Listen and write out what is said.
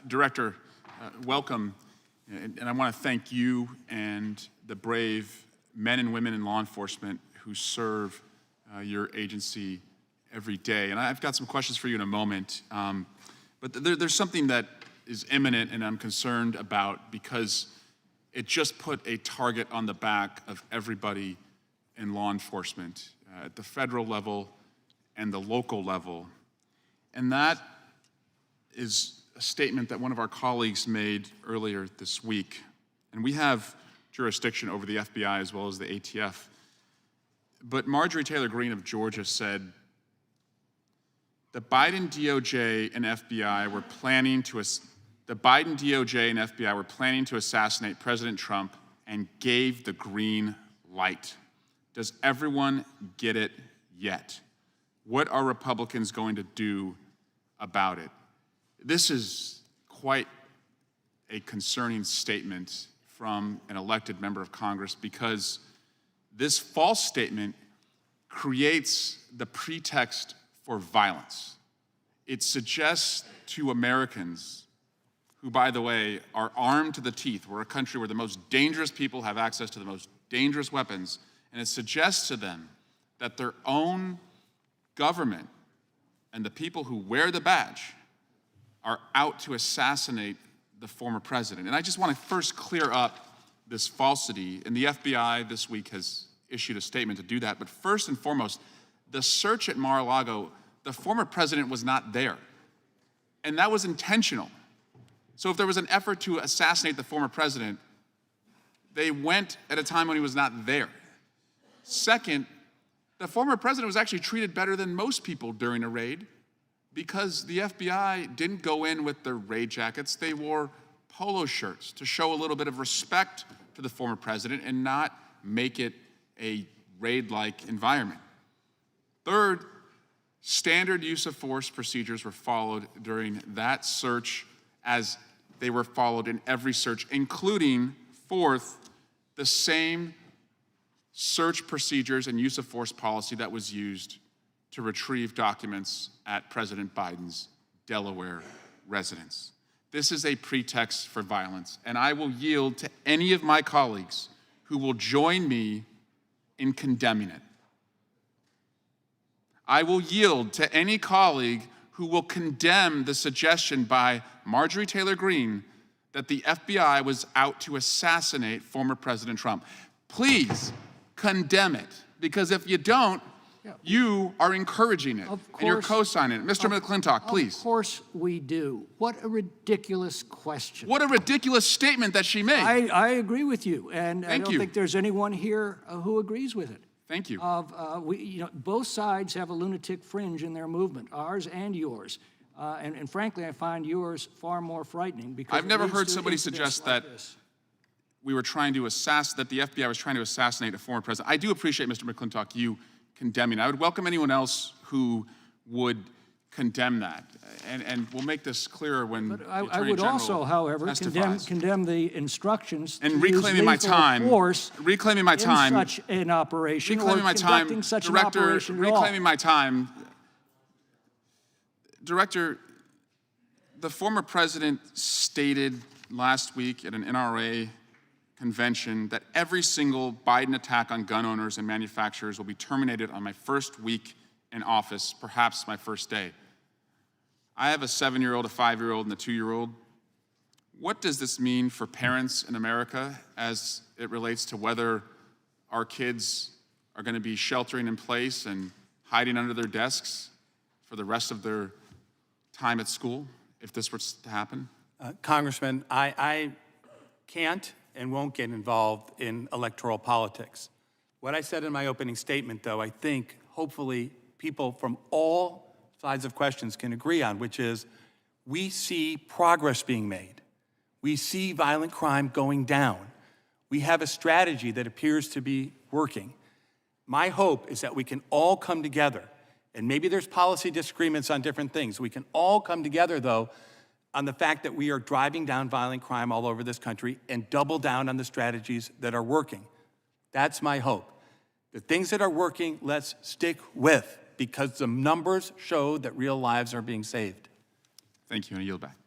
Director, welcome, and I want to thank you and the brave men and women in law enforcement who serve your agency every day. And I've got some questions for you in a moment, but there's something that is imminent and I'm concerned about because it just put a target on the back of everybody in law enforcement at the federal level and the local level. And that is a statement that one of our colleagues made earlier this week. And we have jurisdiction over the FBI as well as the ATF. But Marjorie Taylor Greene of Georgia said, the Biden DOJ and FBI were planning to assassinate President Trump and gave the green light. Does everyone get it yet? What are Republicans going to do about it? This is quite a concerning statement from an elected member of Congress because this false statement creates the pretext for violence. It suggests to Americans, who, by the way, are armed to the teeth, we're a country where the most dangerous people have access to the most dangerous weapons, and it suggests to them that their own government and the people who wear the badge are out to assassinate the former president. And I just want to first clear up this falsity, and the FBI this week has issued a statement to do that. But first and foremost, the search at Mar-a-Lago, the former president was not there. And that was intentional. So if there was an effort to assassinate the former president, they went at a time when he was not there. Second, the former president was actually treated better than most people during a raid because the FBI didn't go in with their raid jackets. They wore polo shirts to show a little bit of respect to the former president and not make it a raid-like environment. Third, standard use of force procedures were followed during that search as they were followed in every search, including, fourth, the same search procedures and use of force policy that was used to retrieve documents at President Biden's Delaware residence. This is a pretext for violence, and I will yield to any of my colleagues who will join me in condemning it. I will yield to any colleague who will condemn the suggestion by Marjorie Taylor Greene that the FBI was out to assassinate former President Trump. Please condemn it, because if you don't, you are encouraging it, and you're co-signing it. Mr. McClintock, please. Of course we do. What a ridiculous question. What a ridiculous statement that she made. I agree with you, and I don't think there's anyone here who agrees with it. Thank you. Both sides have a lunatic fringe in their movement, ours and yours. And frankly, I find yours far more frightening because I've never heard somebody suggest that we were trying to that the FBI was trying to assassinate a former president. I do appreciate, Mr. McClintock, you condemning. I would welcome anyone else who would condemn that. And we'll make this clearer when the Attorney I would General also, however, condemn the instructions and reclaiming my time. Reclaiming my time. In such an operation. Reclaiming my time. Such Director, an operation reclaiming my time. Director, the former president stated last week at an NRA convention that every single Biden attack on gun owners and manufacturers will be terminated on my first week in office, perhaps my first day. I have a 7-year-old, a 5-year-old, and a 2-year-old. What does this mean for parents in America as it relates to whether our kids are going to be sheltering in place and hiding under their desks for the rest of their time at school, if this were to happen? Congressman, I can't and won't get involved in electoral politics. What I said in my opening statement, though, I think hopefully people from all sides of questions can agree on, which is we see progress being made. We see violent crime going down. We have a strategy that appears to be working. My hope is that we can all come together, and maybe there's policy disagreements on different things. We can all come together, though, on the fact that we are driving down violent crime all over this country and double down on the strategies that are working. That's my hope. The things that are working, let's stick with, because the numbers show that real lives are being saved. Thank you, and I yield back.